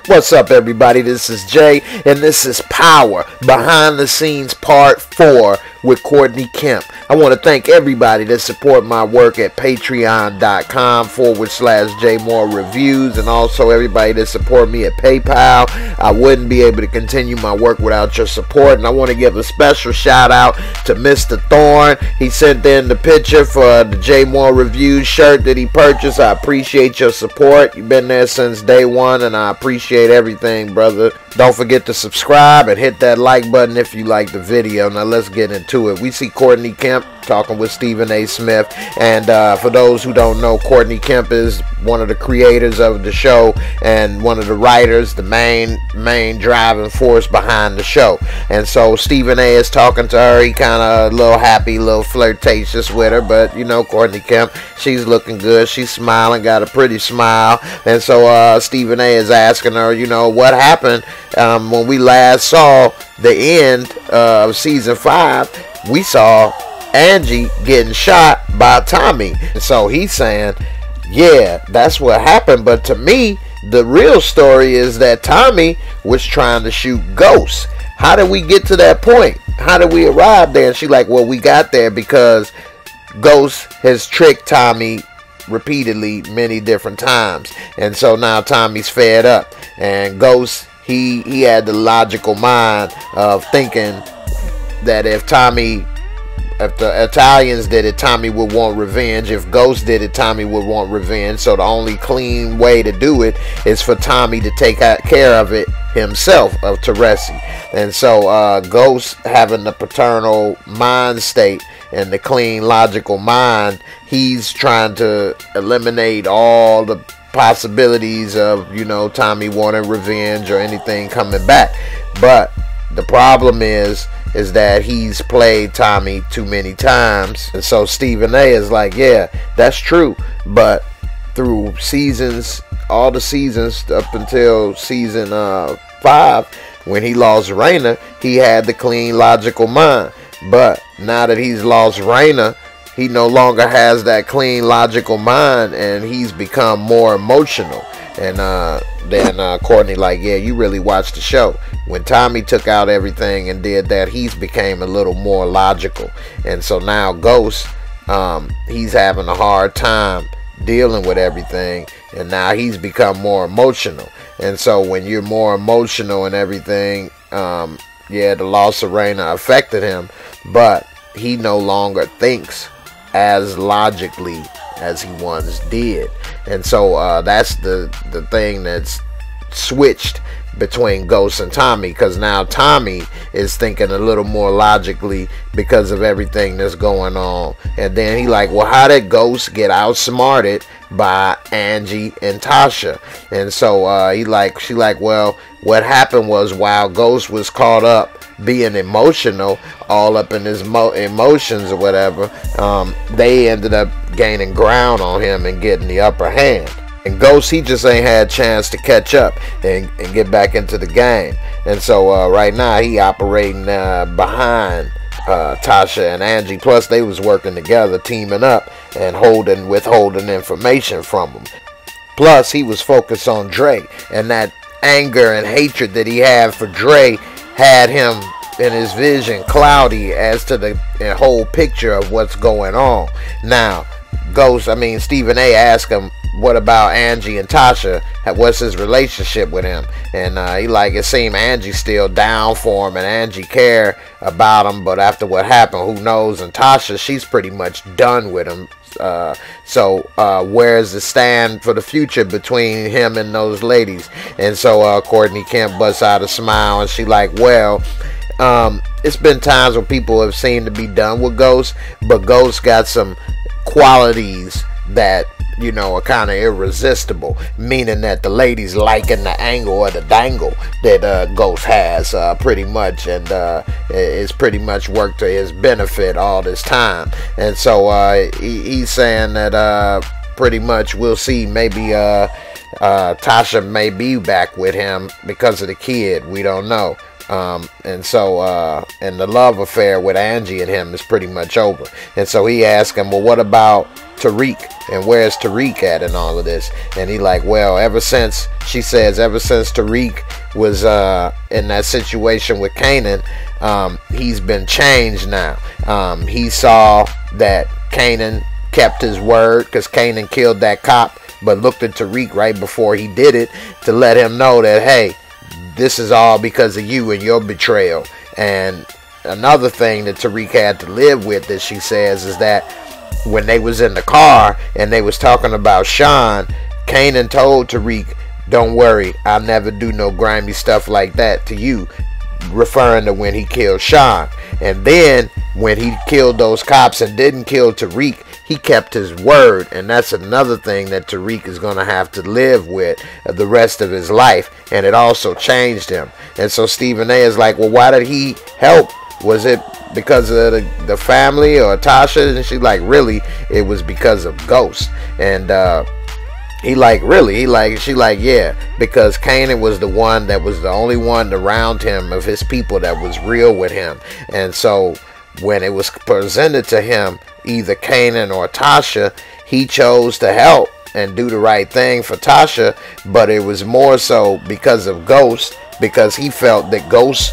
What's up, everybody? This is Jay, and this is Power Behind the Scenes Part 4 with Courtney Kemp. I want to thank everybody that support my work at patreon.com/Jaymoorereviews, and also everybody that support me at PayPal. I wouldn't be able to continue my work without your support, and I want to give a special shout out to Mr. Thorne. He sent in the picture for the Jaymoorereviews shirt that he purchased. I appreciate your support. You've been there since day one, and I appreciate everything, brother. Don't forget to subscribe and hit that like button if you like the video. Now let's get into it. We see Courtney Kemp talking with Stephen A. Smith, and for those who don't know, Courtney Kemp is one of the creators of the show and one of the writers, the main driving force behind the show. And so Stephen A. is talking to her. He kind of a little happy, a little flirtatious with her, but you know, Courtney Kemp, she's looking good, she's smiling, got a pretty smile. And so Stephen A. is asking her, you know, what happened when we last saw the end of season 5. We saw Angie getting shot by Tommy. And so he's saying, yeah, that's what happened. But to me, the real story is that Tommy was trying to shoot Ghost. How did we get to that point? How did we arrive there? And she's like, well, we got there because Ghost has tricked Tommy repeatedly many different times. And so now Tommy's fed up. And Ghost, he had the logical mind of thinking that if the Italians did it, Tommy would want revenge. If Ghost did it, Tommy would want revenge. So the only clean way to do it is for Tommy to take care of it himself, of Teresi. And so Ghost, having the paternal mind state and the clean logical mind, he's trying to eliminate all the possibilities of, you know, Tommy wanting revenge or anything coming back. But the problem is that he's played Tommy too many times. And so Stephen A. is like, yeah, that's true. But through seasons, all the seasons up until season 5, when he lost Raina, he had the clean, logical mind. But now that he's lost Raina, he no longer has that clean, logical mind, and he's become more emotional. And then Courtney like, yeah, you really watched the show. When Tommy took out everything and did that, he's became a little more logical. And so now Ghost, he's having a hard time dealing with everything, and now he's become more emotional. And so when you're more emotional and everything, yeah, the loss of Raina affected him, but he no longer thinks as logically as he once did. And so that's the thing that's switched between Ghost and Tommy, because now Tommy is thinking a little more logically because of everything that's going on. And then he like, well, how did Ghost get outsmarted by Angie and Tasha? And so she like, well, what happened was while Ghost was caught up being emotional, all up in his emotions or whatever, they ended up gaining ground on him and getting the upper hand. And Ghost, he just ain't had a chance to catch up and get back into the game. And so right now he operating behind Tasha and Angie. Plus they was working together, teaming up and withholding information from them. Plus he was focused on Dre, and that anger and hatred that he had for Dre had him in his vision cloudy as to the whole picture of what's going on. Now Stephen A. asked him, what about Angie and Tasha? What's his relationship with him? And he like, it seemed Angie's still down for him and Angie care about him, but after what happened, who knows? And Tasha, she's pretty much done with him. So where's the stand for the future between him and those ladies? And so Courtney Kemp busts out a smile, and she like, well, it's been times when people have seemed to be done with Ghost, but Ghost got some qualities that, you know, are kind of irresistible, meaning that the ladies liking the angle or the dangle that Ghost has pretty much, and it's pretty much worked to his benefit all this time. And so he's saying that pretty much we'll see, maybe Tasha may be back with him because of the kid, we don't know. And so and the love affair with Angie and him is pretty much over. And so he asked him, well, what about Tariq, and where's Tariq at in all of this? And he like, well, she says ever since Tariq was in that situation with Kanan, he's been changed now. He saw that Kanan kept his word, because Kanan killed that cop, but looked at Tariq right before he did it to let him know that, hey, this is all because of you and your betrayal. And another thing that Tariq had to live with, that she says, is that when they was in the car and they was talking about Sean, Kanan told Tariq, don't worry, I'll never do no grimy stuff like that to you, referring to when he killed Sean. And then when he killed those cops and didn't kill Tariq, he kept his word. And that's another thing that Tariq is going to have to live with the rest of his life. And it also changed him. And so Stephen A is like, well, why did he help? Was it because of the family or Tasha? And she's like, really, it was because of Ghost. And he like, really? She like, yeah, because Kanan was the one that was the only one around him of his people that was real with him. And so when it was presented to him, either Kanan or Tasha, he chose to help and do the right thing for Tasha. But it was more so because of Ghost, because he felt that Ghost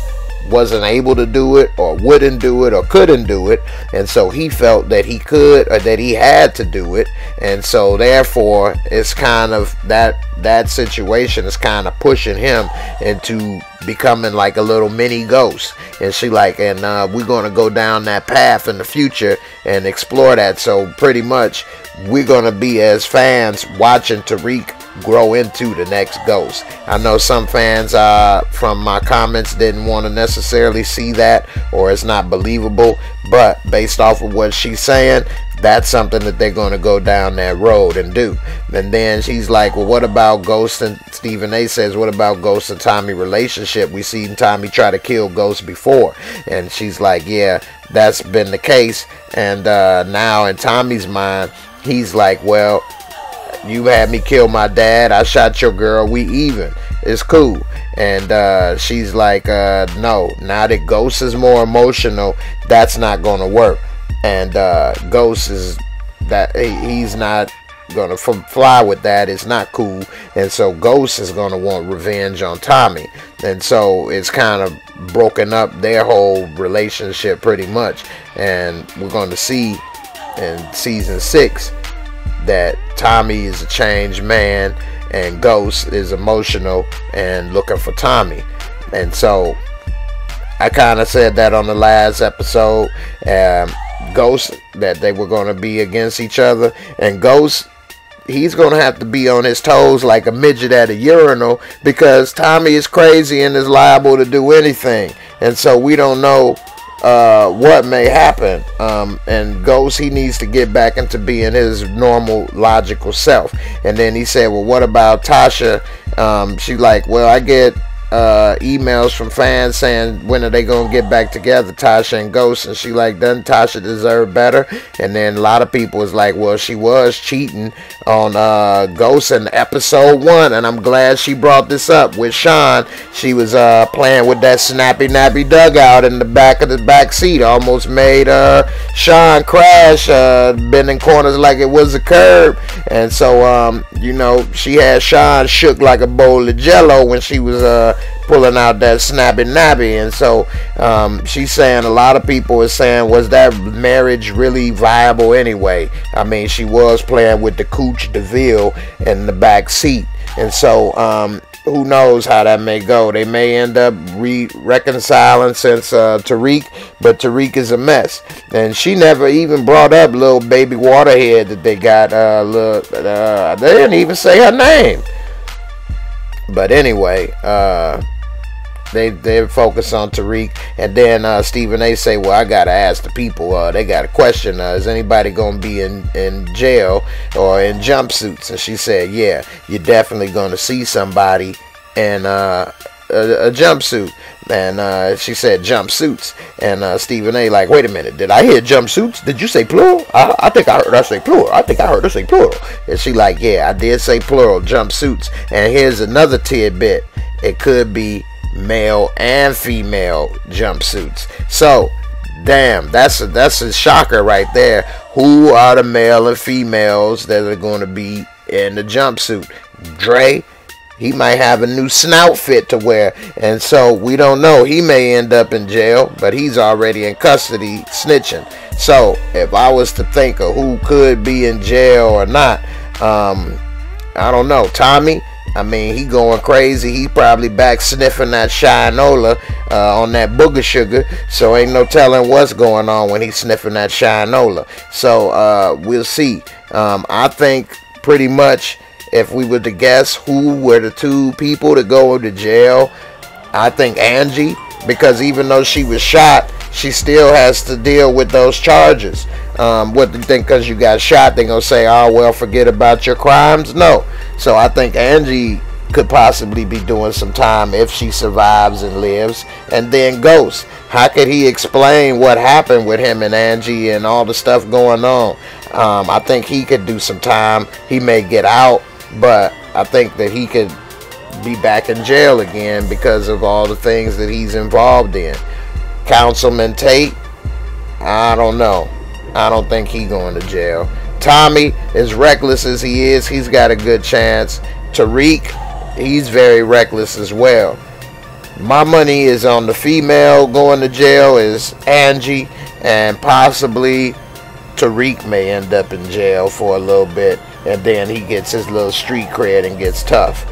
wasn't able to do it, or wouldn't do it, or couldn't do it, and so he felt that he could, or that he had to do it. And so therefore it's kind of that situation is kind of pushing him into becoming like a little mini Ghost. And she like, and we're going to go down that path in the future and explore that. So pretty much we're going to be, as fans, watching Tariq grow into the next Ghost. I know some fans from my comments didn't want to necessarily see that, or it's not believable, but based off of what she's saying, that's something that they're going to go down that road and do. And then she's like, well, what about Ghost? And Stephen A says, what about Ghost and Tommy relationship? We seen Tommy try to kill Ghost before. And she's like, yeah, that's been the case. And now in Tommy's mind, he's like, well, you had me kill my dad, I shot your girl, we even, it's cool. And she's like, no, now that Ghost is more emotional, that's not gonna work. And Ghost is that he's not gonna fly with that. It's not cool. And so Ghost is gonna want revenge on Tommy. And so it's kind of broken up their whole relationship pretty much. And we're gonna see in season 6 that Tommy is a changed man and Ghost is emotional and looking for Tommy. And so I kind of said that on the last episode, Ghost, that they were going to be against each other. And Ghost, he's going to have to be on his toes like a midget at a urinal, because Tommy is crazy and is liable to do anything. And so we don't know what may happen. And Ghost, he needs to get back into being his normal logical self. And then he said, well, what about Tasha? She like, well, I get emails from fans saying, when are they gonna get back together, Tasha and Ghost? And she like, doesn't Tasha deserve better? And then a lot of people was like, well, she was cheating on Ghost in episode 1, and I'm glad she brought this up with Sean. She was playing with that snappy nappy dugout in the back of the back seat, almost made Sean crash, bending corners like it was a curb. And so you know, she had Sean shook like a bowl of jello when she was pulling out that snappy nappy. And so she's saying, a lot of people is saying, was that marriage really viable anyway? I mean, she was playing with the Cooch DeVille in the back seat. And so who knows how that may go. They may end up reconciling since Tariq, but Tariq is a mess. And she never even brought up little baby Waterhead that they got. They didn't even say her name. But anyway, they focus on Tariq. And then Stephen A say, well, I gotta ask the people, they got a question, is anybody gonna be in jail or in jumpsuits? And she said, yeah, you're definitely gonna see somebody in a jumpsuit. And she said jumpsuits. And Stephen A like, wait a minute, did I hear jumpsuits? Did you say plural? I think I heard her say plural. I think I heard her say plural. And she like, yeah, I did say plural, jumpsuits. And here's another tidbit. It could be male and female jumpsuits. So damn, that's a shocker right there. Who are the male and females that are going to be in the jumpsuit? Dre, he might have a new snout fit to wear, and so we don't know. He may end up in jail, but he's already in custody snitching. So if I was to think of who could be in jail or not, I don't know. Tommy, I mean, he going crazy. He probably back sniffing that Shinola on that booger sugar. So ain't no telling what's going on when he's sniffing that Shinola. So we'll see. I think pretty much if we were to guess who were the two people to go to jail, I think Angie, because even though she was shot, she still has to deal with those charges. What do you think? Because you got shot, they're gonna say, oh well, forget about your crimes? No. So I think Angie could possibly be doing some time if she survives and lives. And then Ghost, how could he explain what happened with him and Angie and all the stuff going on? I think he could do some time. He may get out, but I think that he could be back in jail again because of all the things that he's involved in. Councilman Tate, I don't know. I don't think he's going to jail. Tommy, as reckless as he is, he's got a good chance. Tariq, he's very reckless as well. My money is on the female going to jail is Angie, and possibly Tariq may end up in jail for a little bit, and then he gets his little street cred and gets tough.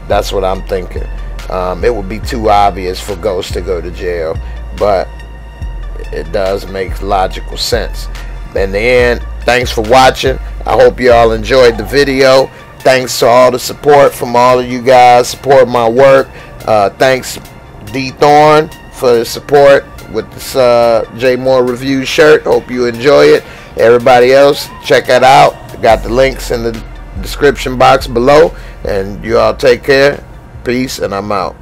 That's what I'm thinking. It would be too obvious for Ghost to go to jail, but it does make logical sense. In the end, thanks for watching. I hope you all enjoyed the video. Thanks to all the support from all of you guys. Support my work. Thanks D Thorn for the support with this Jaymoorereviews shirt. Hope you enjoy it. Everybody else, check it out. Got the links in the description box below. And you all take care. Peace, and I'm out.